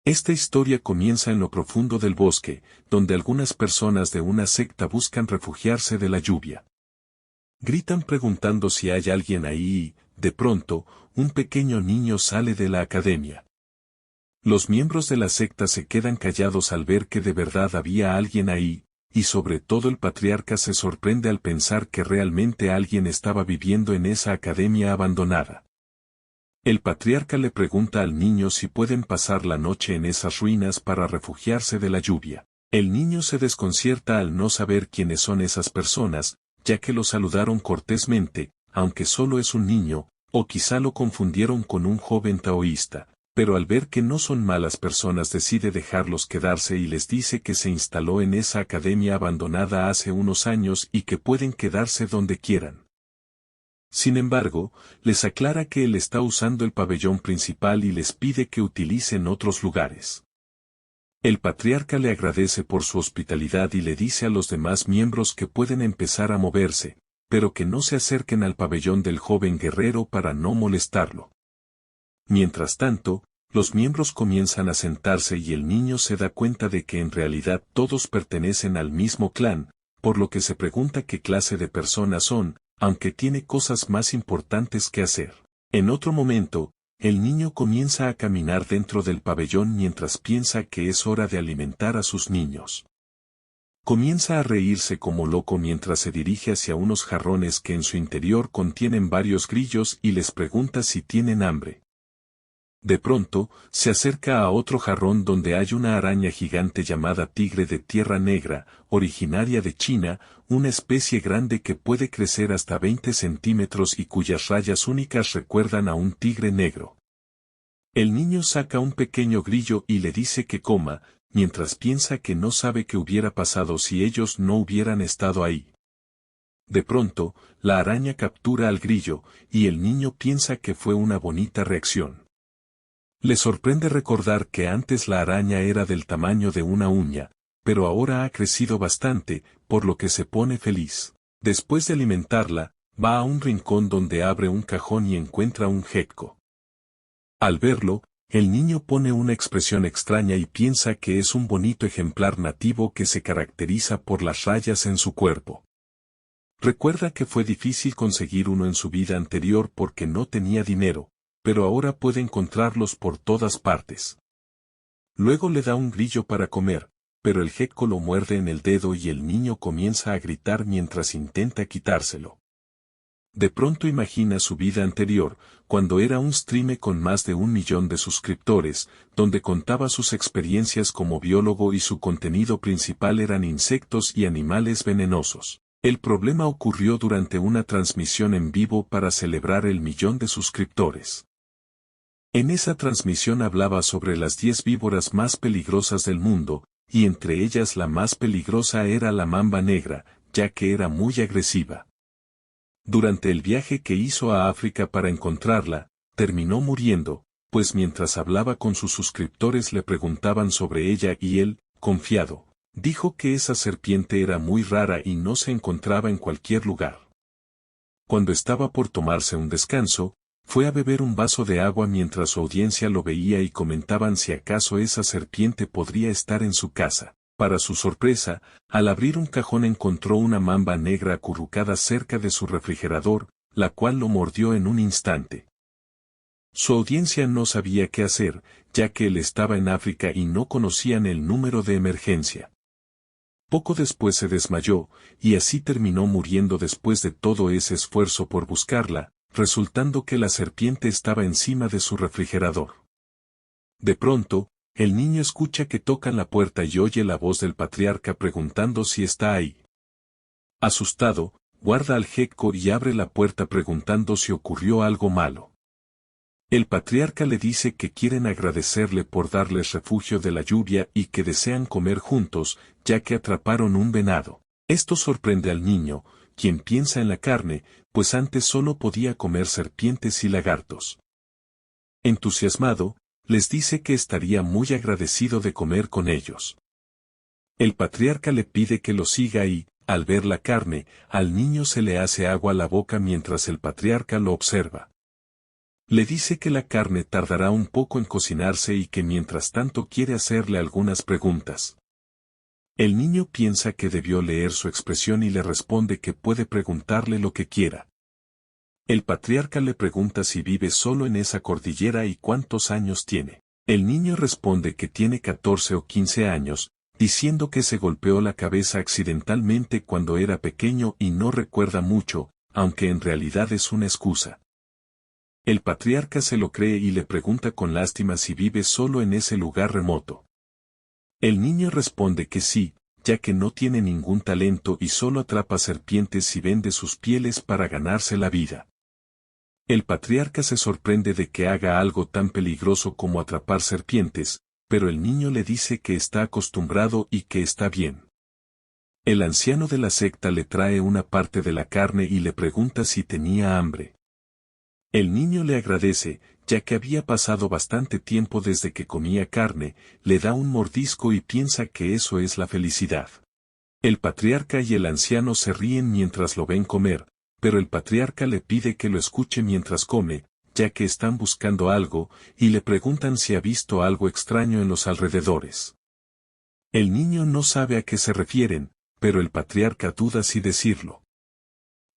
Esta historia comienza en lo profundo del bosque, donde algunas personas de una secta buscan refugiarse de la lluvia. Gritan preguntando si hay alguien ahí y, de pronto, un pequeño niño sale de la academia. Los miembros de la secta se quedan callados al ver que de verdad había alguien ahí, y sobre todo el patriarca se sorprende al pensar que realmente alguien estaba viviendo en esa academia abandonada. El patriarca le pregunta al niño si pueden pasar la noche en esas ruinas para refugiarse de la lluvia. El niño se desconcierta al no saber quiénes son esas personas, ya que lo saludaron cortésmente, aunque solo es un niño, o quizá lo confundieron con un joven taoísta, pero al ver que no son malas personas decide dejarlos quedarse y les dice que se instaló en esa academia abandonada hace unos años y que pueden quedarse donde quieran. Sin embargo, les aclara que él está usando el pabellón principal y les pide que utilicen otros lugares. El patriarca le agradece por su hospitalidad y le dice a los demás miembros que pueden empezar a moverse, pero que no se acerquen al pabellón del joven guerrero para no molestarlo. Mientras tanto, los miembros comienzan a sentarse y el niño se da cuenta de que en realidad todos pertenecen al mismo clan, por lo que se pregunta qué clase de personas son, aunque tiene cosas más importantes que hacer. En otro momento, el niño comienza a caminar dentro del pabellón mientras piensa que es hora de alimentar a sus niños. Comienza a reírse como loco mientras se dirige hacia unos jarrones que en su interior contienen varios grillos y les pregunta si tienen hambre. De pronto, se acerca a otro jarrón donde hay una araña gigante llamada tigre de tierra negra, originaria de China, una especie grande que puede crecer hasta 20 centímetros y cuyas rayas únicas recuerdan a un tigre negro. El niño saca un pequeño grillo y le dice que coma, mientras piensa que no sabe qué hubiera pasado si ellos no hubieran estado ahí. De pronto, la araña captura al grillo, y el niño piensa que fue una bonita reacción. Le sorprende recordar que antes la araña era del tamaño de una uña, pero ahora ha crecido bastante, por lo que se pone feliz. Después de alimentarla, va a un rincón donde abre un cajón y encuentra un gecko. Al verlo, el niño pone una expresión extraña y piensa que es un bonito ejemplar nativo que se caracteriza por las rayas en su cuerpo. Recuerda que fue difícil conseguir uno en su vida anterior porque no tenía dinero, pero ahora puede encontrarlos por todas partes. Luego le da un grillo para comer, pero el gecko lo muerde en el dedo y el niño comienza a gritar mientras intenta quitárselo. De pronto imagina su vida anterior, cuando era un streamer con más de 1 millón de suscriptores, donde contaba sus experiencias como biólogo y su contenido principal eran insectos y animales venenosos. El problema ocurrió durante una transmisión en vivo para celebrar el 1.000.000 de suscriptores. En esa transmisión hablaba sobre las 10 víboras más peligrosas del mundo, y entre ellas la más peligrosa era la mamba negra, ya que era muy agresiva. Durante el viaje que hizo a África para encontrarla, terminó muriendo, pues mientras hablaba con sus suscriptores le preguntaban sobre ella y él, confiado, dijo que esa serpiente era muy rara y no se encontraba en cualquier lugar. Cuando estaba por tomarse un descanso, fue a beber un vaso de agua mientras su audiencia lo veía y comentaban si acaso esa serpiente podría estar en su casa. Para su sorpresa, al abrir un cajón encontró una mamba negra acurrucada cerca de su refrigerador, la cual lo mordió en un instante. Su audiencia no sabía qué hacer, ya que él estaba en África y no conocían el número de emergencia. Poco después se desmayó, y así terminó muriendo después de todo ese esfuerzo por buscarla, resultando que la serpiente estaba encima de su refrigerador. De pronto, el niño escucha que tocan la puerta y oye la voz del patriarca preguntando si está ahí. Asustado, guarda al gecko y abre la puerta preguntando si ocurrió algo malo. El patriarca le dice que quieren agradecerle por darles refugio de la lluvia y que desean comer juntos, ya que atraparon un venado. Esto sorprende al niño, quien piensa en la carne, pues antes solo podía comer serpientes y lagartos. Entusiasmado, les dice que estaría muy agradecido de comer con ellos. El patriarca le pide que lo siga y, al ver la carne, al niño se le hace agua a la boca mientras el patriarca lo observa. Le dice que la carne tardará un poco en cocinarse y que mientras tanto quiere hacerle algunas preguntas. El niño piensa que debió leer su expresión y le responde que puede preguntarle lo que quiera. El patriarca le pregunta si vive solo en esa cordillera y cuántos años tiene. El niño responde que tiene 14 o 15 años, diciendo que se golpeó la cabeza accidentalmente cuando era pequeño y no recuerda mucho, aunque en realidad es una excusa. El patriarca se lo cree y le pregunta con lástima si vive solo en ese lugar remoto. El niño responde que sí, ya que no tiene ningún talento y solo atrapa serpientes y vende sus pieles para ganarse la vida. El patriarca se sorprende de que haga algo tan peligroso como atrapar serpientes, pero el niño le dice que está acostumbrado y que está bien. El anciano de la secta le trae una parte de la carne y le pregunta si tenía hambre. El niño le agradece, ya que había pasado bastante tiempo desde que comía carne, le da un mordisco y piensa que eso es la felicidad. El patriarca y el anciano se ríen mientras lo ven comer, pero el patriarca le pide que lo escuche mientras come, ya que están buscando algo, y le preguntan si ha visto algo extraño en los alrededores. El niño no sabe a qué se refieren, pero el patriarca duda si decirlo.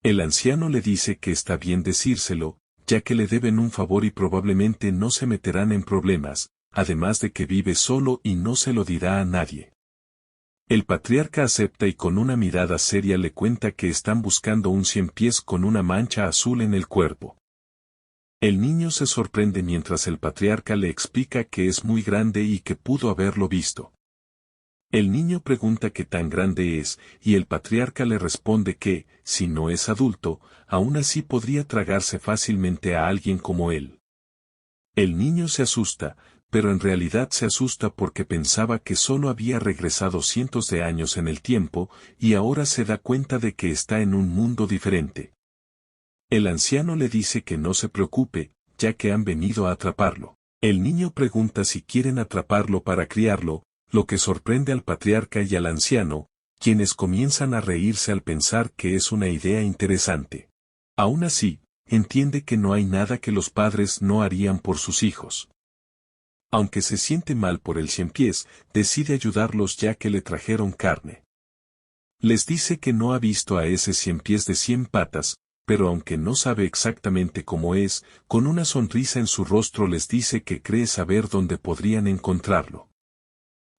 El anciano le dice que está bien decírselo, ya que le deben un favor y probablemente no se meterán en problemas, además de que vive solo y no se lo dirá a nadie. El patriarca acepta y con una mirada seria le cuenta que están buscando un 100 pies con una mancha azul en el cuerpo. El niño se sorprende mientras el patriarca le explica que es muy grande y que pudo haberlo visto. El niño pregunta qué tan grande es, y el patriarca le responde que, si no es adulto, aún así podría tragarse fácilmente a alguien como él. El niño se asusta, pero en realidad se asusta porque pensaba que solo había regresado cientos de años en el tiempo, y ahora se da cuenta de que está en un mundo diferente. El anciano le dice que no se preocupe, ya que han venido a atraparlo. El niño pregunta si quieren atraparlo para criarlo, lo que sorprende al patriarca y al anciano, quienes comienzan a reírse al pensar que es una idea interesante. Aún así, entiende que no hay nada que los padres no harían por sus hijos. Aunque se siente mal por el 100 pies, decide ayudarlos ya que le trajeron carne. Les dice que no ha visto a ese 100 pies de 100 patas, pero aunque no sabe exactamente cómo es, con una sonrisa en su rostro les dice que cree saber dónde podrían encontrarlo.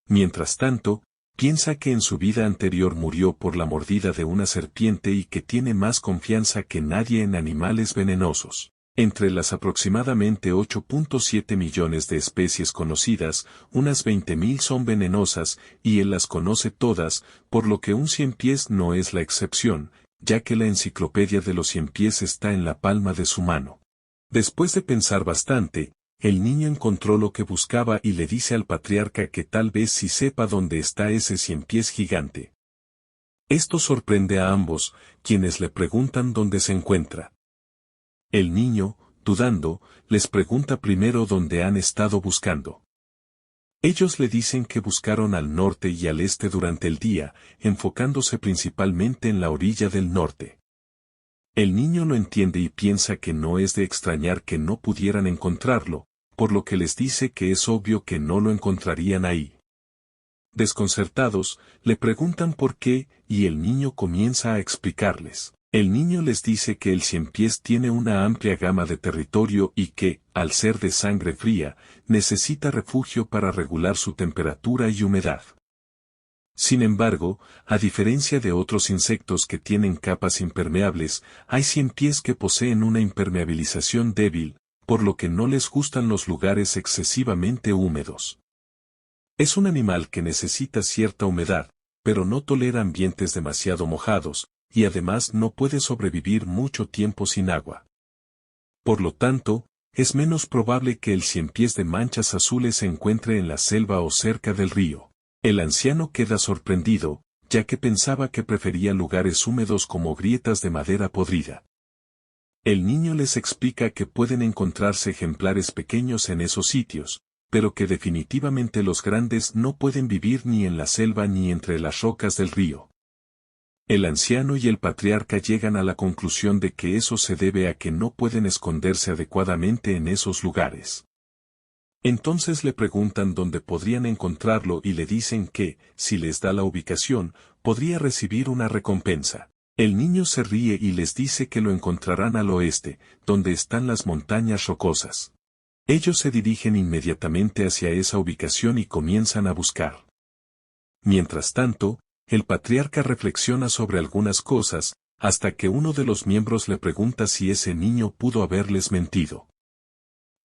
Mientras tanto, piensa que en su vida anterior murió por la mordida de una serpiente y que tiene más confianza que nadie en animales venenosos. Entre las aproximadamente 8.7 millones de especies conocidas, unas 20.000 son venenosas, y él las conoce todas, por lo que un 100 pies no es la excepción, ya que la enciclopedia de los 100 pies está en la palma de su mano. Después de pensar bastante, el niño encontró lo que buscaba y le dice al patriarca que tal vez sí sepa dónde está ese 100 pies gigante. Esto sorprende a ambos, quienes le preguntan dónde se encuentra. El niño, dudando, les pregunta primero dónde han estado buscando. Ellos le dicen que buscaron al norte y al este durante el día, enfocándose principalmente en la orilla del norte. El niño lo entiende y piensa que no es de extrañar que no pudieran encontrarlo, por lo que les dice que es obvio que no lo encontrarían ahí. Desconcertados, le preguntan por qué, y el niño comienza a explicarles. El niño les dice que el 100 pies tiene una amplia gama de territorio y que, al ser de sangre fría, necesita refugio para regular su temperatura y humedad. Sin embargo, a diferencia de otros insectos que tienen capas impermeables, hay 100 pies que poseen una impermeabilización débil, por lo que no les gustan los lugares excesivamente húmedos. Es un animal que necesita cierta humedad, pero no tolera ambientes demasiado mojados, y además no puede sobrevivir mucho tiempo sin agua. Por lo tanto, es menos probable que el 100 pies de manchas azules se encuentre en la selva o cerca del río. El anciano queda sorprendido, ya que pensaba que prefería lugares húmedos como grietas de madera podrida. El niño les explica que pueden encontrarse ejemplares pequeños en esos sitios, pero que definitivamente los grandes no pueden vivir ni en la selva ni entre las rocas del río. El anciano y el patriarca llegan a la conclusión de que eso se debe a que no pueden esconderse adecuadamente en esos lugares. Entonces le preguntan dónde podrían encontrarlo y le dicen que, si les da la ubicación, podría recibir una recompensa. El niño se ríe y les dice que lo encontrarán al oeste, donde están las montañas rocosas. Ellos se dirigen inmediatamente hacia esa ubicación y comienzan a buscar. Mientras tanto, el patriarca reflexiona sobre algunas cosas, hasta que uno de los miembros le pregunta si ese niño pudo haberles mentido.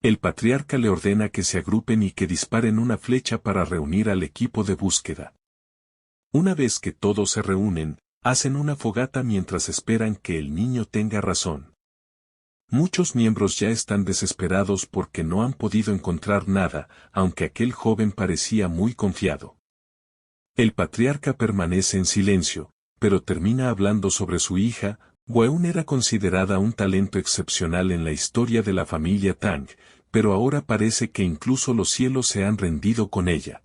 El patriarca le ordena que se agrupen y que disparen una flecha para reunir al equipo de búsqueda. Una vez que todos se reúnen, hacen una fogata mientras esperan que el niño tenga razón. Muchos miembros ya están desesperados porque no han podido encontrar nada, aunque aquel joven parecía muy confiado. El patriarca permanece en silencio, pero termina hablando sobre su hija. Gweun era considerada un talento excepcional en la historia de la familia Tang, pero ahora parece que incluso los cielos se han rendido con ella.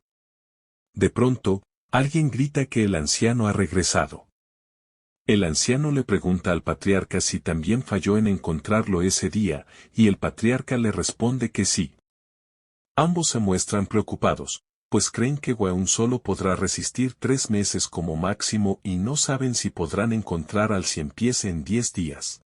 De pronto, alguien grita que el anciano ha regresado. El anciano le pregunta al patriarca si también falló en encontrarlo ese día, y el patriarca le responde que sí. Ambos se muestran preocupados, pues creen que Gweun solo podrá resistir 3 meses como máximo y no saben si podrán encontrar al Ciempiés en 10 días.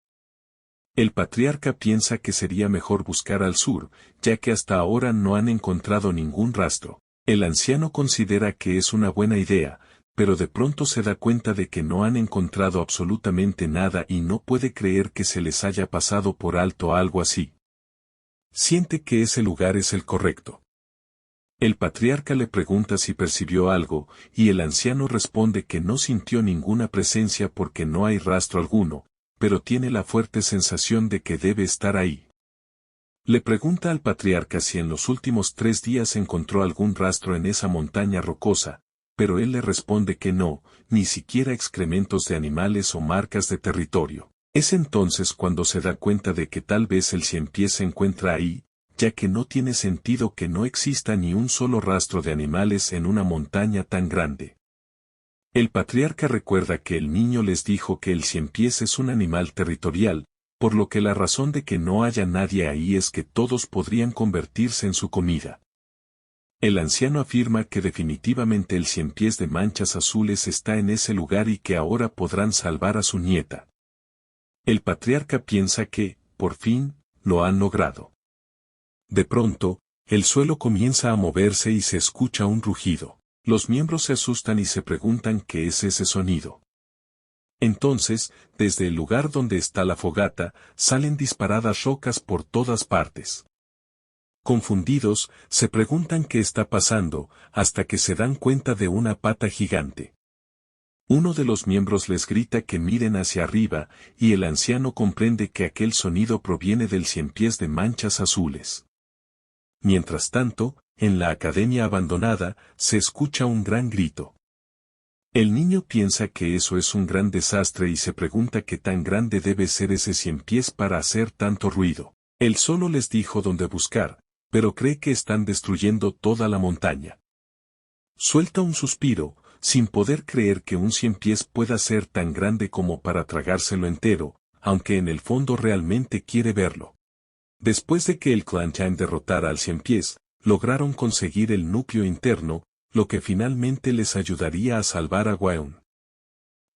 El patriarca piensa que sería mejor buscar al sur, ya que hasta ahora no han encontrado ningún rastro. El anciano considera que es una buena idea, pero de pronto se da cuenta de que no han encontrado absolutamente nada y no puede creer que se les haya pasado por alto algo así. Siente que ese lugar es el correcto. El patriarca le pregunta si percibió algo, y el anciano responde que no sintió ninguna presencia porque no hay rastro alguno, pero tiene la fuerte sensación de que debe estar ahí. Le pregunta al patriarca si en los últimos 3 días encontró algún rastro en esa montaña rocosa, pero él le responde que no, ni siquiera excrementos de animales o marcas de territorio. Es entonces cuando se da cuenta de que tal vez el Ciempiés se encuentra ahí, ya que no tiene sentido que no exista ni un solo rastro de animales en una montaña tan grande. El patriarca recuerda que el niño les dijo que el Ciempiés es un animal territorial, por lo que la razón de que no haya nadie ahí es que todos podrían convertirse en su comida. El anciano afirma que definitivamente el Ciempiés de manchas azules está en ese lugar y que ahora podrán salvar a su nieta. El patriarca piensa que, por fin, lo han logrado. De pronto, el suelo comienza a moverse y se escucha un rugido. Los miembros se asustan y se preguntan qué es ese sonido. Entonces, desde el lugar donde está la fogata, salen disparadas rocas por todas partes. Confundidos, se preguntan qué está pasando, hasta que se dan cuenta de una pata gigante. Uno de los miembros les grita que miren hacia arriba, y el anciano comprende que aquel sonido proviene del Ciempiés de manchas azules. Mientras tanto, en la academia abandonada, se escucha un gran grito. El niño piensa que eso es un gran desastre y se pregunta qué tan grande debe ser ese Ciempiés para hacer tanto ruido. Él solo les dijo dónde buscar, pero cree que están destruyendo toda la montaña. Suelta un suspiro, sin poder creer que un Ciempiés pueda ser tan grande como para tragárselo entero, aunque en el fondo realmente quiere verlo. Después de que el clan Chan derrotara al Ciempiés, lograron conseguir el núcleo interno, lo que finalmente les ayudaría a salvar a Gweun.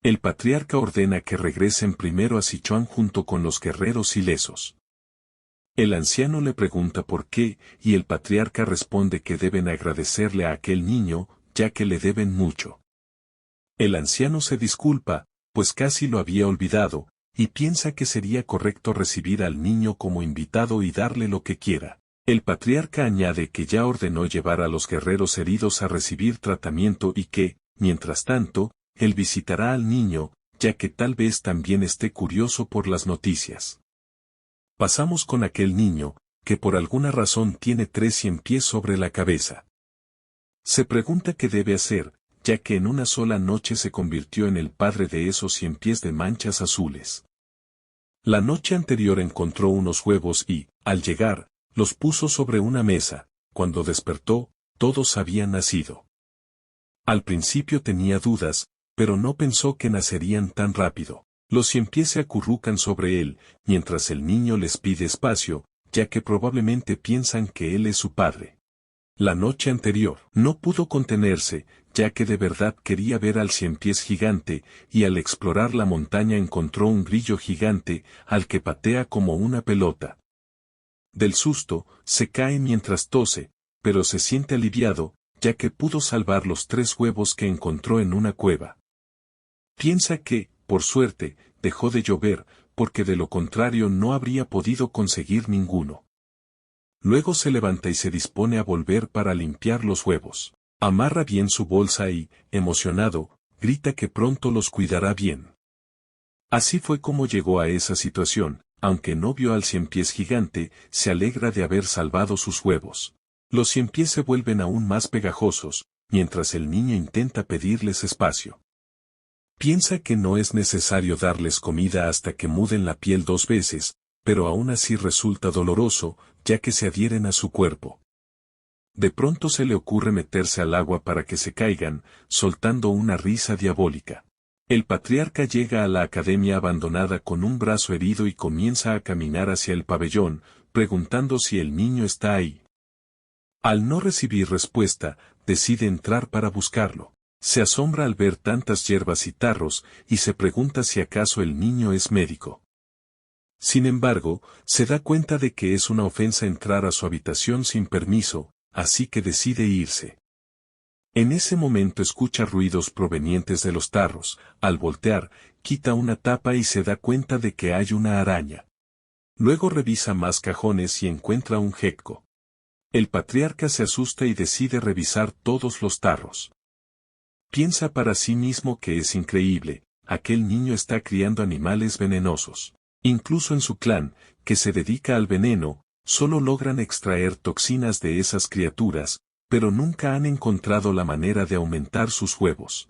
El patriarca ordena que regresen primero a Sichuan junto con los guerreros ilesos. El anciano le pregunta por qué, y el patriarca responde que deben agradecerle a aquel niño, ya que le deben mucho. El anciano se disculpa, pues casi lo había olvidado, y piensa que sería correcto recibir al niño como invitado y darle lo que quiera. El patriarca añade que ya ordenó llevar a los guerreros heridos a recibir tratamiento y que, mientras tanto, él visitará al niño, ya que tal vez también esté curioso por las noticias. Pasamos con aquel niño, que por alguna razón tiene 3 Ciempiés sobre la cabeza. Se pregunta qué debe hacer, ya que en una sola noche se convirtió en el padre de esos Ciempiés de manchas azules. La noche anterior encontró unos huevos y, al llegar, los puso sobre una mesa. Cuando despertó, todos habían nacido. Al principio tenía dudas, pero no pensó que nacerían tan rápido. Los ciempiés se acurrucan sobre él, mientras el niño les pide espacio, ya que probablemente piensan que él es su padre. La noche anterior no pudo contenerse, ya que de verdad quería ver al ciempiés gigante, y al explorar la montaña encontró un grillo gigante, al que patea como una pelota. Del susto, se cae mientras tose, pero se siente aliviado, ya que pudo salvar los 3 huevos que encontró en una cueva. Piensa que, por suerte, dejó de llover, porque de lo contrario no habría podido conseguir ninguno. Luego se levanta y se dispone a volver para limpiar los huevos. Amarra bien su bolsa y, emocionado, grita que pronto los cuidará bien. Así fue como llegó a esa situación, aunque no vio al ciempiés gigante, se alegra de haber salvado sus huevos. Los ciempiés se vuelven aún más pegajosos, mientras el niño intenta pedirles espacio. Piensa que no es necesario darles comida hasta que muden la piel 2 veces, pero aún así resulta doloroso, ya que se adhieren a su cuerpo. De pronto se le ocurre meterse al agua para que se caigan, soltando una risa diabólica. El patriarca llega a la academia abandonada con un brazo herido y comienza a caminar hacia el pabellón, preguntando si el niño está ahí. Al no recibir respuesta, decide entrar para buscarlo. Se asombra al ver tantas hierbas y tarros, y se pregunta si acaso el niño es médico. Sin embargo, se da cuenta de que es una ofensa entrar a su habitación sin permiso, así que decide irse. En ese momento escucha ruidos provenientes de los tarros. Al voltear, quita una tapa y se da cuenta de que hay una araña. Luego revisa más cajones y encuentra un gecko. El patriarca se asusta y decide revisar todos los tarros. Piensa para sí mismo que es increíble, aquel niño está criando animales venenosos. Incluso en su clan, que se dedica al veneno, solo logran extraer toxinas de esas criaturas, pero nunca han encontrado la manera de aumentar sus huevos.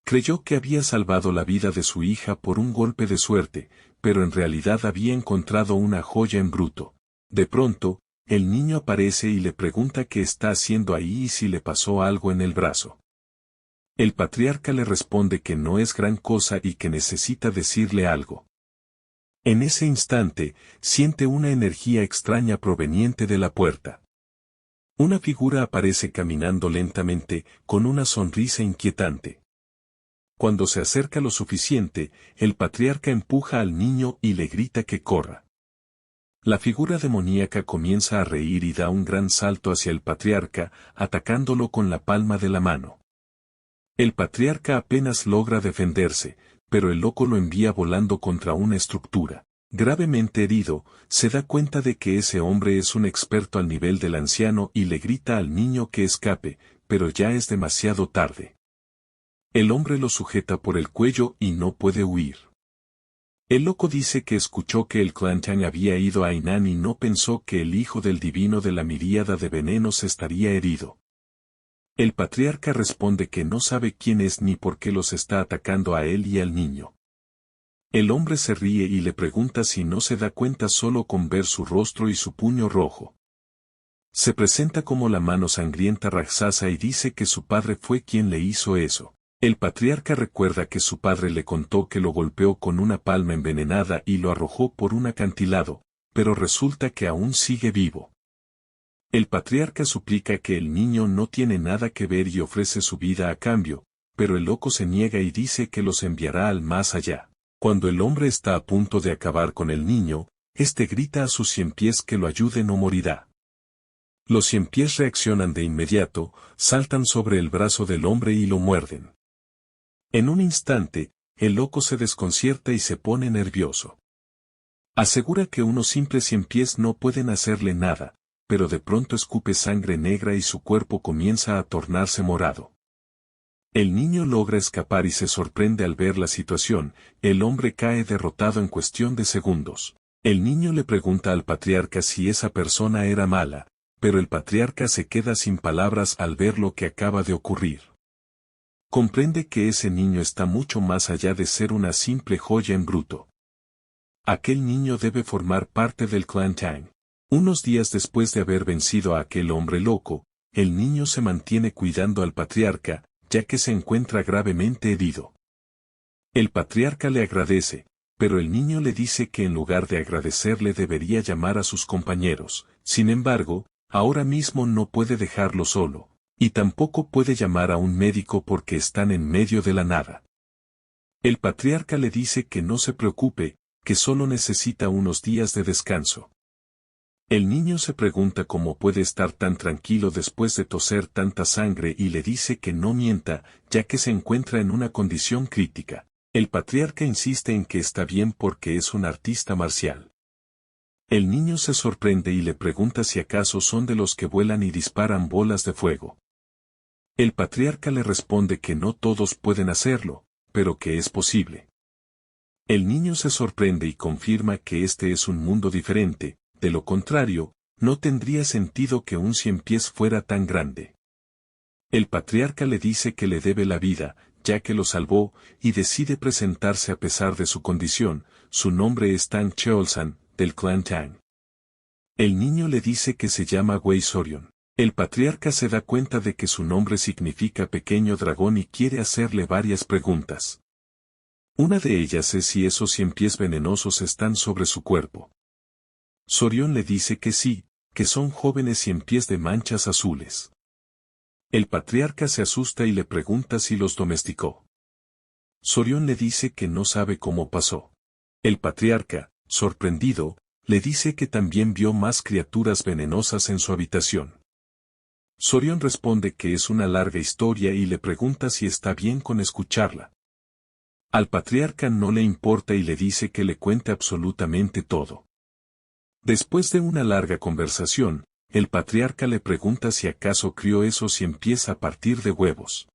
Creyó que había salvado la vida de su hija por un golpe de suerte, pero en realidad había encontrado una joya en bruto. De pronto, el niño aparece y le pregunta qué está haciendo ahí y si le pasó algo en el brazo. El patriarca le responde que no es gran cosa y que necesita decirle algo. En ese instante, siente una energía extraña proveniente de la puerta. Una figura aparece caminando lentamente, con una sonrisa inquietante. Cuando se acerca lo suficiente, el patriarca empuja al niño y le grita que corra. La figura demoníaca comienza a reír y da un gran salto hacia el patriarca, atacándolo con la palma de la mano. El patriarca apenas logra defenderse, pero el loco lo envía volando contra una estructura. Gravemente herido, se da cuenta de que ese hombre es un experto al nivel del anciano y le grita al niño que escape, pero ya es demasiado tarde. El hombre lo sujeta por el cuello y no puede huir. El loco dice que escuchó que el clan Tang había ido a Hainan y no pensó que el hijo del divino de la miríada de venenos estaría herido. El patriarca responde que no sabe quién es ni por qué los está atacando a él y al niño. El hombre se ríe y le pregunta si no se da cuenta solo con ver su rostro y su puño rojo. Se presenta como la mano sangrienta Raksasa y dice que su padre fue quien le hizo eso. El patriarca recuerda que su padre le contó que lo golpeó con una palma envenenada y lo arrojó por un acantilado, pero resulta que aún sigue vivo. El patriarca suplica que el niño no tiene nada que ver y ofrece su vida a cambio, pero el loco se niega y dice que los enviará al más allá. Cuando el hombre está a punto de acabar con el niño, este grita a sus ciempiés que lo ayuden o morirá. Los ciempiés reaccionan de inmediato, saltan sobre el brazo del hombre y lo muerden. En un instante, el loco se desconcierta y se pone nervioso. Asegura que unos simples ciempiés no pueden hacerle nada, pero de pronto escupe sangre negra y su cuerpo comienza a tornarse morado. El niño logra escapar y se sorprende al ver la situación, el hombre cae derrotado en cuestión de segundos. El niño le pregunta al patriarca si esa persona era mala, pero el patriarca se queda sin palabras al ver lo que acaba de ocurrir. Comprende que ese niño está mucho más allá de ser una simple joya en bruto. Aquel niño debe formar parte del clan Tang. Unos días después de haber vencido a aquel hombre loco, el niño se mantiene cuidando al patriarca, ya que se encuentra gravemente herido. El patriarca le agradece, pero el niño le dice que en lugar de agradecerle debería llamar a sus compañeros. Sin embargo, ahora mismo no puede dejarlo solo, y tampoco puede llamar a un médico porque están en medio de la nada. El patriarca le dice que no se preocupe, que solo necesita unos días de descanso. El niño se pregunta cómo puede estar tan tranquilo después de toser tanta sangre y le dice que no mienta, ya que se encuentra en una condición crítica. El patriarca insiste en que está bien porque es un artista marcial. El niño se sorprende y le pregunta si acaso son de los que vuelan y disparan bolas de fuego. El patriarca le responde que no todos pueden hacerlo, pero que es posible. El niño se sorprende y confirma que este es un mundo diferente, de lo contrario, no tendría sentido que un ciempiés fuera tan grande. El patriarca le dice que le debe la vida, ya que lo salvó, y decide presentarse a pesar de su condición. Su nombre es Tang Cheolsan, del clan Tang. El niño le dice que se llama Wei Sorion. El patriarca se da cuenta de que su nombre significa pequeño dragón y quiere hacerle varias preguntas. Una de ellas es si esos 100 pies venenosos están sobre su cuerpo. Sorion le dice que sí, que son jóvenes 100 pies de manchas azules. El patriarca se asusta y le pregunta si los domesticó. Sorion le dice que no sabe cómo pasó. El patriarca, sorprendido, le dice que también vio más criaturas venenosas en su habitación. Sorion responde que es una larga historia y le pregunta si está bien con escucharla. Al patriarca no le importa y le dice que le cuente absolutamente todo. Después de una larga conversación, el patriarca le pregunta si acaso crió esos 100 pies a partir de huevos.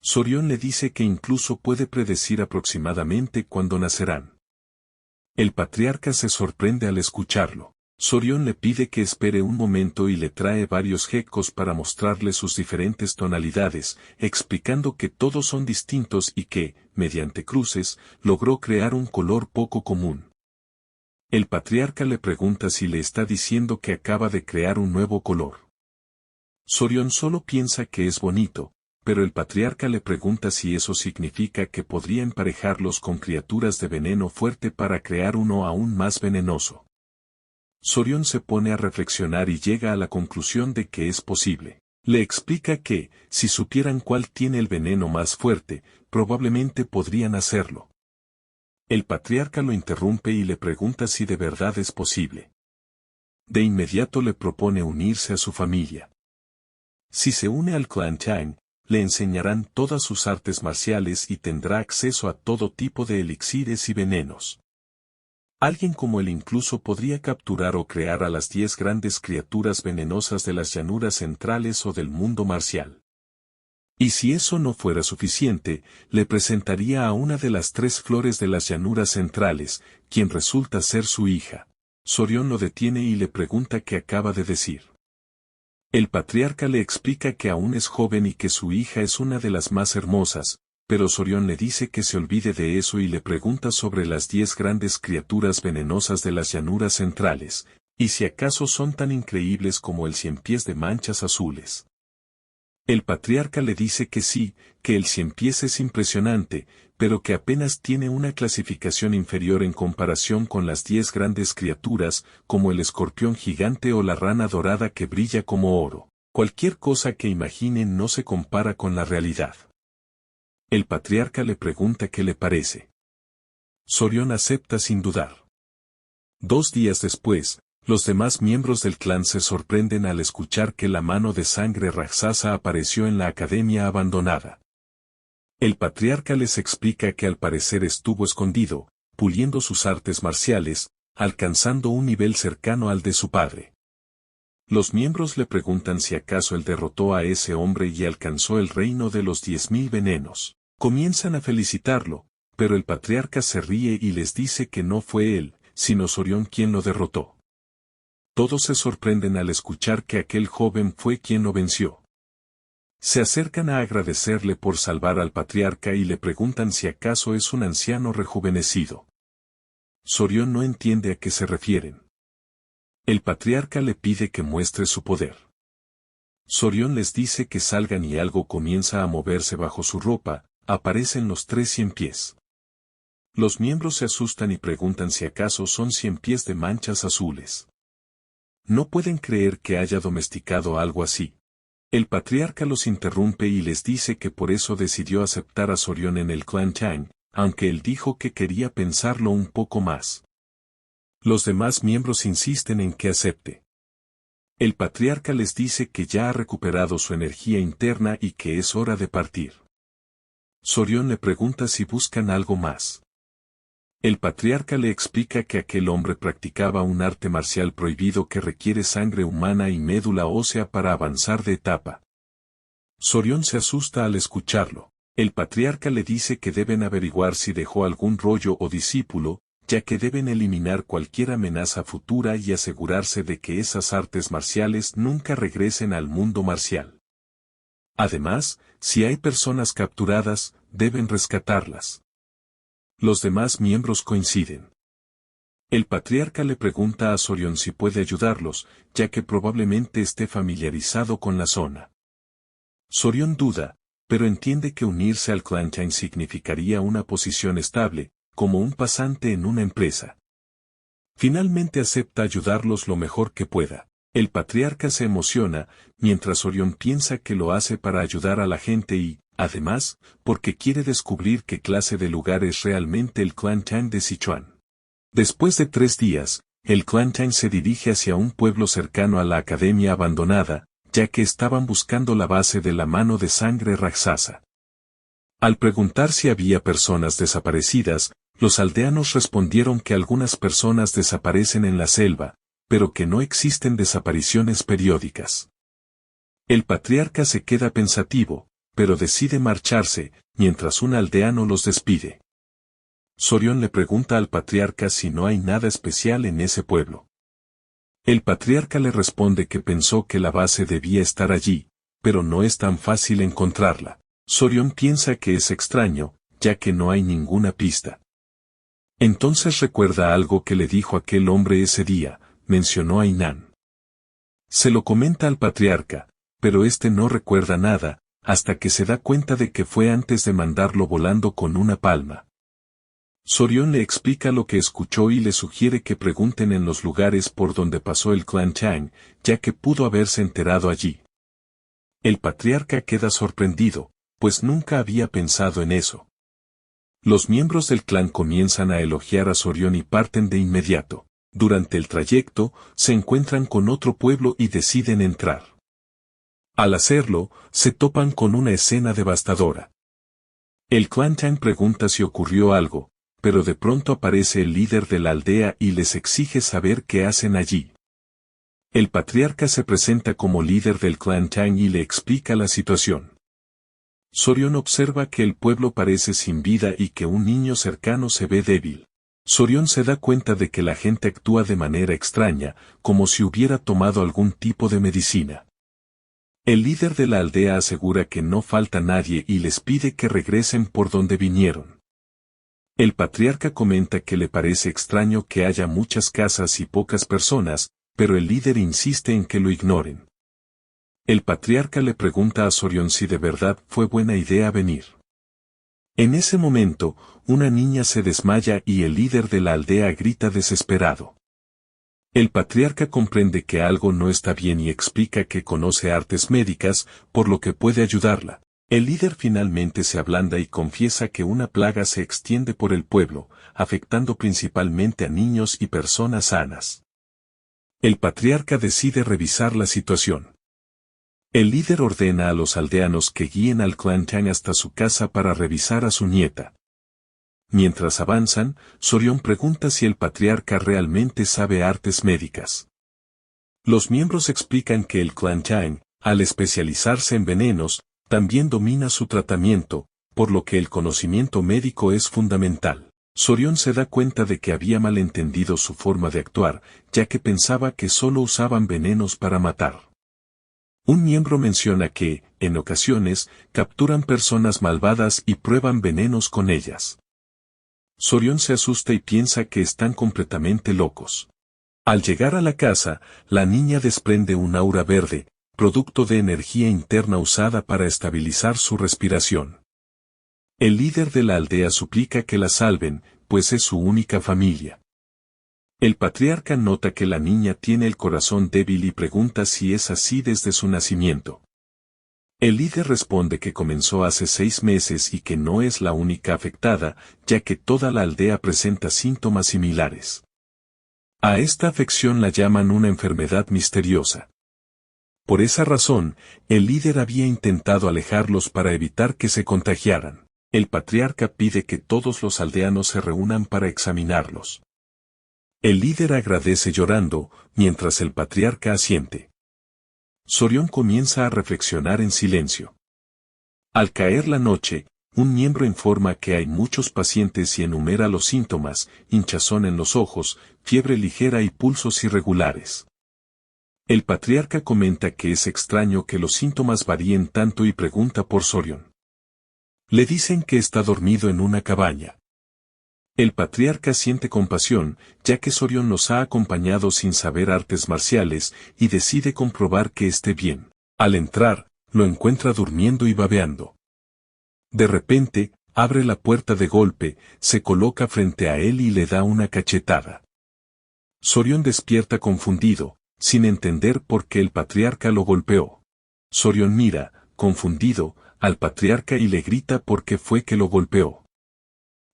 Sorion le dice que incluso puede predecir aproximadamente cuándo nacerán. El patriarca se sorprende al escucharlo. Sorion le pide que espere un momento y le trae varios geckos para mostrarle sus diferentes tonalidades, explicando que todos son distintos y que, mediante cruces, logró crear un color poco común. El patriarca le pregunta si le está diciendo que acaba de crear un nuevo color. Sorion solo piensa que es bonito, pero el patriarca le pregunta si eso significa que podría emparejarlos con criaturas de veneno fuerte para crear uno aún más venenoso. Sorion se pone a reflexionar y llega a la conclusión de que es posible. Le explica que, si supieran cuál tiene el veneno más fuerte, probablemente podrían hacerlo. El patriarca lo interrumpe y le pregunta si de verdad es posible. De inmediato le propone unirse a su familia. Si se une al clan Tang, le enseñarán todas sus artes marciales y tendrá acceso a todo tipo de elixires y venenos. Alguien como él incluso podría capturar o crear a las 10 grandes criaturas venenosas de las llanuras centrales o del mundo marcial. Y si eso no fuera suficiente, le presentaría a una de las 3 flores de las llanuras centrales, quien resulta ser su hija. Sorion lo detiene y le pregunta qué acaba de decir. El patriarca le explica que aún es joven y que su hija es una de las más hermosas, pero Sorion le dice que se olvide de eso y le pregunta sobre las 10 grandes criaturas venenosas de las llanuras centrales, y si acaso son tan increíbles como el 100 pies de manchas azules. El patriarca le dice que sí, que el 100 pies es impresionante, pero que apenas tiene una clasificación inferior en comparación con las 10 grandes criaturas, como el escorpión gigante o la rana dorada que brilla como oro. Cualquier cosa que imaginen no se compara con la realidad. El patriarca le pregunta qué le parece. Sorion acepta sin dudar. 2 días después, los demás miembros del clan se sorprenden al escuchar que la mano de sangre Raksasa apareció en la academia abandonada. El patriarca les explica que al parecer estuvo escondido, puliendo sus artes marciales, alcanzando un nivel cercano al de su padre. Los miembros le preguntan si acaso él derrotó a ese hombre y alcanzó el reino de los 10.000 venenos. Comienzan a felicitarlo, pero el patriarca se ríe y les dice que no fue él, sino Sorion quien lo derrotó. Todos se sorprenden al escuchar que aquel joven fue quien lo venció. Se acercan a agradecerle por salvar al patriarca y le preguntan si acaso es un anciano rejuvenecido. Sorion no entiende a qué se refieren. El patriarca le pide que muestre su poder. Sorión les dice que salgan y algo comienza a moverse bajo su ropa, aparecen los 3 ciempiés. Los miembros se asustan y preguntan si acaso son ciempiés de manchas azules. No pueden creer que haya domesticado algo así. El patriarca los interrumpe y les dice que por eso decidió aceptar a Sorión en el clan Chang, aunque él dijo que quería pensarlo un poco más. Los demás miembros insisten en que acepte. El patriarca les dice que ya ha recuperado su energía interna y que es hora de partir. Sorión le pregunta si buscan algo más. El patriarca le explica que aquel hombre practicaba un arte marcial prohibido que requiere sangre humana y médula ósea para avanzar de etapa. Sorión se asusta al escucharlo. El patriarca le dice que deben averiguar si dejó algún rollo o discípulo, ya que deben eliminar cualquier amenaza futura y asegurarse de que esas artes marciales nunca regresen al mundo marcial. Además, si hay personas capturadas, deben rescatarlas. Los demás miembros coinciden. El patriarca le pregunta a Sorión si puede ayudarlos, ya que probablemente esté familiarizado con la zona. Sorión duda, pero entiende que unirse al clan Chang significaría una posición estable, como un pasante en una empresa. Finalmente acepta ayudarlos lo mejor que pueda. El patriarca se emociona, mientras Sorión piensa que lo hace para ayudar a la gente y, además, porque quiere descubrir qué clase de lugar es realmente el clan Chang de Sichuan. Después de 3 días, el clan Chang se dirige hacia un pueblo cercano a la academia abandonada, ya que estaban buscando la base de la mano de sangre Raksasa. Al preguntar si había personas desaparecidas, los aldeanos respondieron que algunas personas desaparecen en la selva, pero que no existen desapariciones periódicas. El patriarca se queda pensativo, pero decide marcharse, mientras un aldeano los despide. Sorión le pregunta al patriarca si no hay nada especial en ese pueblo. El patriarca le responde que pensó que la base debía estar allí, pero no es tan fácil encontrarla. Sorión piensa que es extraño, ya que no hay ninguna pista. Entonces recuerda algo que le dijo aquel hombre ese día, mencionó a Inan. Se lo comenta al patriarca, pero este no recuerda nada, hasta que se da cuenta de que fue antes de mandarlo volando con una palma. Sorión le explica lo que escuchó y le sugiere que pregunten en los lugares por donde pasó el clan Chang, ya que pudo haberse enterado allí. El patriarca queda sorprendido, pues nunca había pensado en eso. Los miembros del clan comienzan a elogiar a Sorión y parten de inmediato. Durante el trayecto, se encuentran con otro pueblo y deciden entrar. Al hacerlo, se topan con una escena devastadora. El clan Chang pregunta si ocurrió algo, pero de pronto aparece el líder de la aldea y les exige saber qué hacen allí. El patriarca se presenta como líder del clan Chang y le explica la situación. Sorión observa que el pueblo parece sin vida y que un niño cercano se ve débil. Sorión se da cuenta de que la gente actúa de manera extraña, como si hubiera tomado algún tipo de medicina. El líder de la aldea asegura que no falta nadie y les pide que regresen por donde vinieron. El patriarca comenta que le parece extraño que haya muchas casas y pocas personas, pero el líder insiste en que lo ignoren. El patriarca le pregunta a Sorión si de verdad fue buena idea venir. En ese momento, una niña se desmaya y el líder de la aldea grita desesperado. El patriarca comprende que algo no está bien y explica que conoce artes médicas, por lo que puede ayudarla. El líder finalmente se ablanda y confiesa que una plaga se extiende por el pueblo, afectando principalmente a niños y personas sanas. El patriarca decide revisar la situación. El líder ordena a los aldeanos que guíen al clan Chang hasta su casa para revisar a su nieta. Mientras avanzan, Sorión pregunta si el patriarca realmente sabe artes médicas. Los miembros explican que el clan Chang, al especializarse en venenos, también domina su tratamiento, por lo que el conocimiento médico es fundamental. Sorión se da cuenta de que había malentendido su forma de actuar, ya que pensaba que solo usaban venenos para matar. Un miembro menciona que, en ocasiones, capturan personas malvadas y prueban venenos con ellas. Sorión se asusta y piensa que están completamente locos. Al llegar a la casa, la niña desprende un aura verde, producto de energía interna usada para estabilizar su respiración. El líder de la aldea suplica que la salven, pues es su única familia. El patriarca nota que la niña tiene el corazón débil y pregunta si es así desde su nacimiento. El líder responde que comenzó hace 6 meses y que no es la única afectada, ya que toda la aldea presenta síntomas similares. A esta afección la llaman una enfermedad misteriosa. Por esa razón, el líder había intentado alejarlos para evitar que se contagiaran. El patriarca pide que todos los aldeanos se reúnan para examinarlos. El líder agradece llorando, mientras el patriarca asiente. Sorión comienza a reflexionar en silencio. Al caer la noche, un miembro informa que hay muchos pacientes y enumera los síntomas: hinchazón en los ojos, fiebre ligera y pulsos irregulares. El patriarca comenta que es extraño que los síntomas varíen tanto y pregunta por Sorión. Le dicen que está dormido en una cabaña. El patriarca siente compasión, ya que Sorión los ha acompañado sin saber artes marciales, y decide comprobar que esté bien. Al entrar, lo encuentra durmiendo y babeando. De repente, abre la puerta de golpe, se coloca frente a él y le da una cachetada. Sorión despierta confundido, sin entender por qué el patriarca lo golpeó. Sorión mira, confundido, al patriarca y le grita por qué fue que lo golpeó.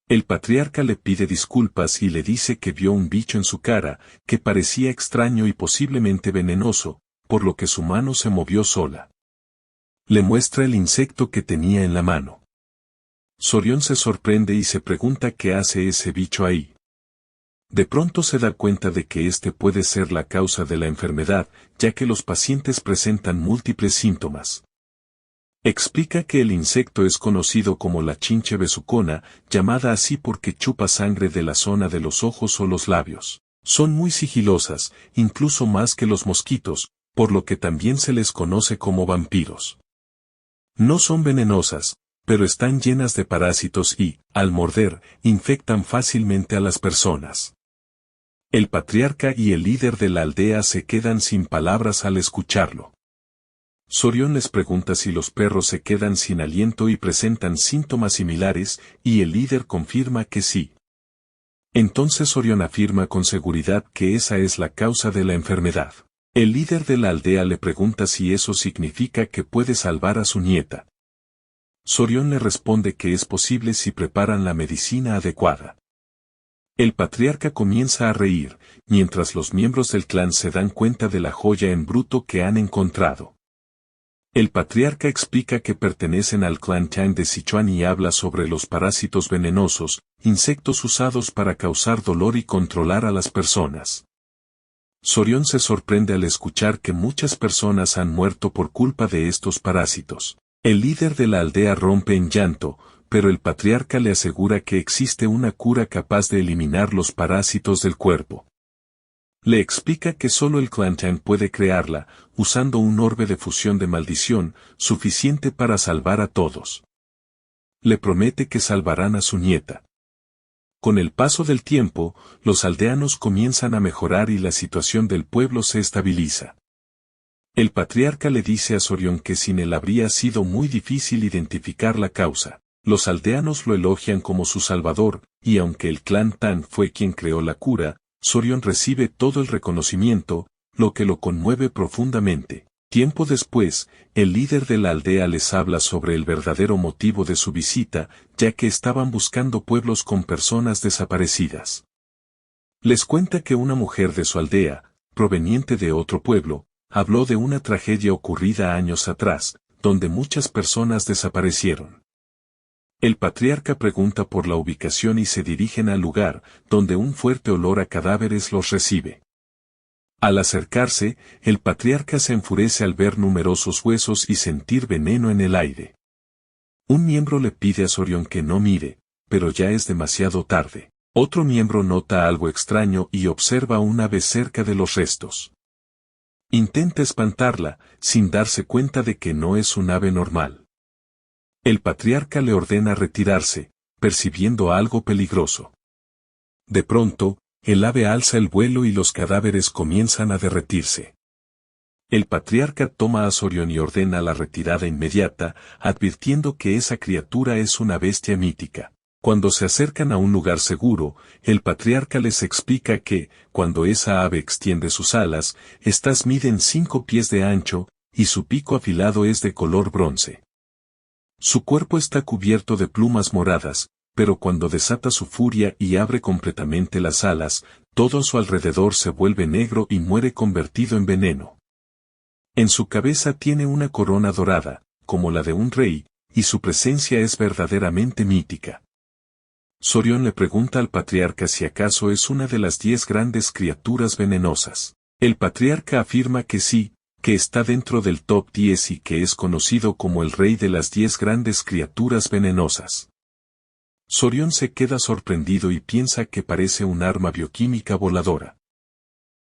El patriarca le pide disculpas y le dice que vio un bicho en su cara, que parecía extraño y posiblemente venenoso, por lo que su mano se movió sola. Le muestra el insecto que tenía en la mano. Sorión se sorprende y se pregunta qué hace ese bicho ahí. De pronto se da cuenta de que este puede ser la causa de la enfermedad, ya que los pacientes presentan múltiples síntomas. Explica que el insecto es conocido como la chinche besucona, llamada así porque chupa sangre de la zona de los ojos o los labios. Son muy sigilosas, incluso más que los mosquitos, por lo que también se les conoce como vampiros. No son venenosas, pero están llenas de parásitos y, al morder, infectan fácilmente a las personas. El patriarca y el líder de la aldea se quedan sin palabras al escucharlo. Sorión les pregunta si los perros se quedan sin aliento y presentan síntomas similares, y el líder confirma que sí. Entonces Sorión afirma con seguridad que esa es la causa de la enfermedad. El líder de la aldea le pregunta si eso significa que puede salvar a su nieta. Sorión le responde que es posible si preparan la medicina adecuada. El patriarca comienza a reír, mientras los miembros del clan se dan cuenta de la joya en bruto que han encontrado. El patriarca explica que pertenecen al clan Tang de Sichuan y habla sobre los parásitos venenosos, insectos usados para causar dolor y controlar a las personas. Sorión se sorprende al escuchar que muchas personas han muerto por culpa de estos parásitos. El líder de la aldea rompe en llanto, pero el patriarca le asegura que existe una cura capaz de eliminar los parásitos del cuerpo. Le explica que solo el clan Tang puede crearla, usando un orbe de fusión de maldición, suficiente para salvar a todos. Le promete que salvarán a su nieta. Con el paso del tiempo, los aldeanos comienzan a mejorar y la situación del pueblo se estabiliza. El patriarca le dice a Sorión que sin él habría sido muy difícil identificar la causa. Los aldeanos lo elogian como su salvador, y aunque el clan Tang fue quien creó la cura, Sorión recibe todo el reconocimiento, lo que lo conmueve profundamente. Tiempo después, el líder de la aldea les habla sobre el verdadero motivo de su visita, ya que estaban buscando pueblos con personas desaparecidas. Les cuenta que una mujer de su aldea, proveniente de otro pueblo, habló de una tragedia ocurrida años atrás, donde muchas personas desaparecieron. El patriarca pregunta por la ubicación y se dirigen al lugar, donde un fuerte olor a cadáveres los recibe. Al acercarse, el patriarca se enfurece al ver numerosos huesos y sentir veneno en el aire. Un miembro le pide a Sorión que no mire, pero ya es demasiado tarde. Otro miembro nota algo extraño y observa un ave cerca de los restos. Intenta espantarla, sin darse cuenta de que no es un ave normal. El patriarca le ordena retirarse, percibiendo algo peligroso. De pronto, el ave alza el vuelo y los cadáveres comienzan a derretirse. El patriarca toma a Sorión y ordena la retirada inmediata, advirtiendo que esa criatura es una bestia mítica. Cuando se acercan a un lugar seguro, el patriarca les explica que, cuando esa ave extiende sus alas, estas miden 5 pies de ancho, y su pico afilado es de color bronce. Su cuerpo está cubierto de plumas moradas, pero cuando desata su furia y abre completamente las alas, todo a su alrededor se vuelve negro y muere convertido en veneno. En su cabeza tiene una corona dorada, como la de un rey, y su presencia es verdaderamente mítica. Sorión le pregunta al patriarca si acaso es una de las 10 grandes criaturas venenosas. El patriarca afirma que sí, que está dentro del top 10 y que es conocido como el rey de las 10 grandes criaturas venenosas. Sorión se queda sorprendido y piensa que parece un arma bioquímica voladora.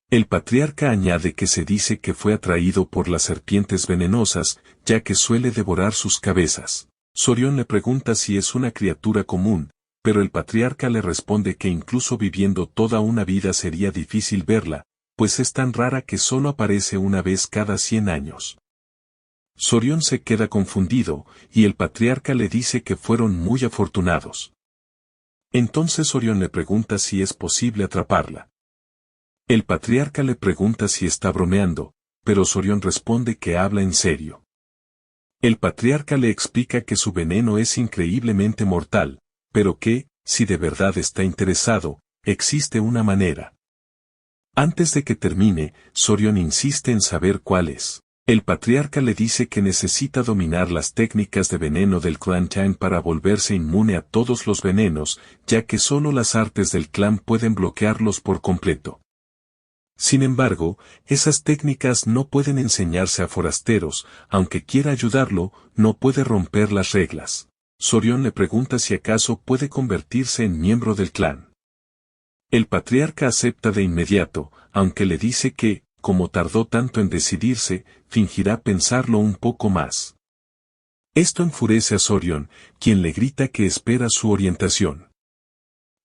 El patriarca añade que se dice que fue atraído por las serpientes venenosas, ya que suele devorar sus cabezas. Sorión le pregunta si es una criatura común, pero el patriarca le responde que incluso viviendo toda una vida sería difícil verla, pues es tan rara que solo aparece una vez cada 100 años. Sorión se queda confundido, y el patriarca le dice que fueron muy afortunados. Entonces Sorión le pregunta si es posible atraparla. El patriarca le pregunta si está bromeando, pero Sorión responde que habla en serio. El patriarca le explica que su veneno es increíblemente mortal, pero que, si de verdad está interesado, existe una manera. Antes de que termine, Sorión insiste en saber cuál es. El patriarca le dice que necesita dominar las técnicas de veneno del clan Chan para volverse inmune a todos los venenos, ya que solo las artes del clan pueden bloquearlos por completo. Sin embargo, esas técnicas no pueden enseñarse a forasteros, aunque quiera ayudarlo, no puede romper las reglas. Sorión le pregunta si acaso puede convertirse en miembro del clan. El patriarca acepta de inmediato, aunque le dice que, como tardó tanto en decidirse, fingirá pensarlo un poco más. Esto enfurece a Sorión, quien le grita que espera su orientación.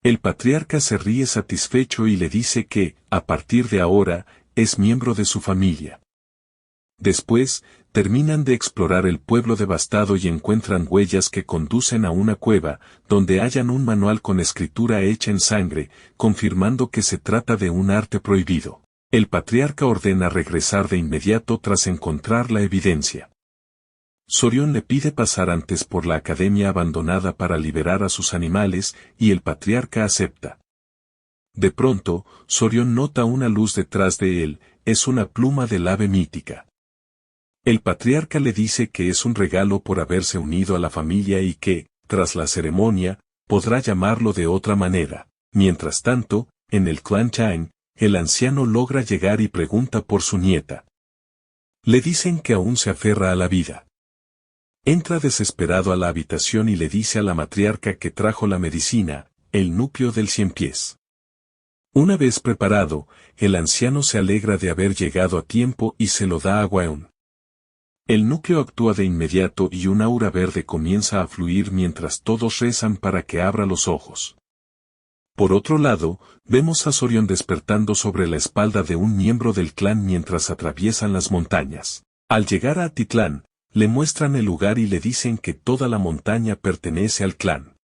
El patriarca se ríe satisfecho y le dice que, a partir de ahora, es miembro de su familia. Después, terminan de explorar el pueblo devastado y encuentran huellas que conducen a una cueva, donde hallan un manual con escritura hecha en sangre, confirmando que se trata de un arte prohibido. El patriarca ordena regresar de inmediato tras encontrar la evidencia. Sorión le pide pasar antes por la academia abandonada para liberar a sus animales, y el patriarca acepta. De pronto, Sorión nota una luz detrás de él, es una pluma del ave mítica. El patriarca le dice que es un regalo por haberse unido a la familia y que, tras la ceremonia, podrá llamarlo de otra manera. Mientras tanto, en el clan Chan, el anciano logra llegar y pregunta por su nieta. Le dicen que aún se aferra a la vida. Entra desesperado a la habitación y le dice a la matriarca que trajo la medicina, el nupio del 100 pies. Una vez preparado, el anciano se alegra de haber llegado a tiempo y se lo da a Gwaun. El núcleo actúa de inmediato y un aura verde comienza a fluir mientras todos rezan para que abra los ojos. Por otro lado, vemos a Sorión despertando sobre la espalda de un miembro del clan mientras atraviesan las montañas. Al llegar a Atitlán, le muestran el lugar y le dicen que toda la montaña pertenece al clan.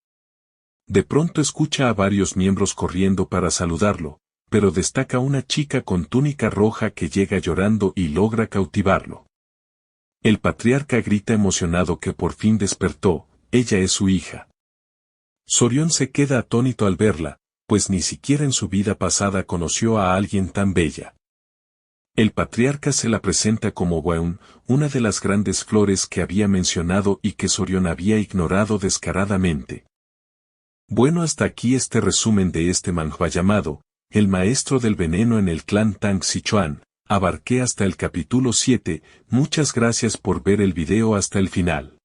De pronto escucha a varios miembros corriendo para saludarlo, pero destaca una chica con túnica roja que llega llorando y logra cautivarlo. El patriarca grita emocionado que por fin despertó, ella es su hija. Sorión se queda atónito al verla, pues ni siquiera en su vida pasada conoció a alguien tan bella. El patriarca se la presenta como Gwaun, una de las grandes flores que había mencionado y que Sorión había ignorado descaradamente. Bueno, hasta aquí este resumen de este manhwa llamado, El maestro del veneno en el clan Tang Sichuan. Abarqué hasta el capítulo 7, muchas gracias por ver el video hasta el final.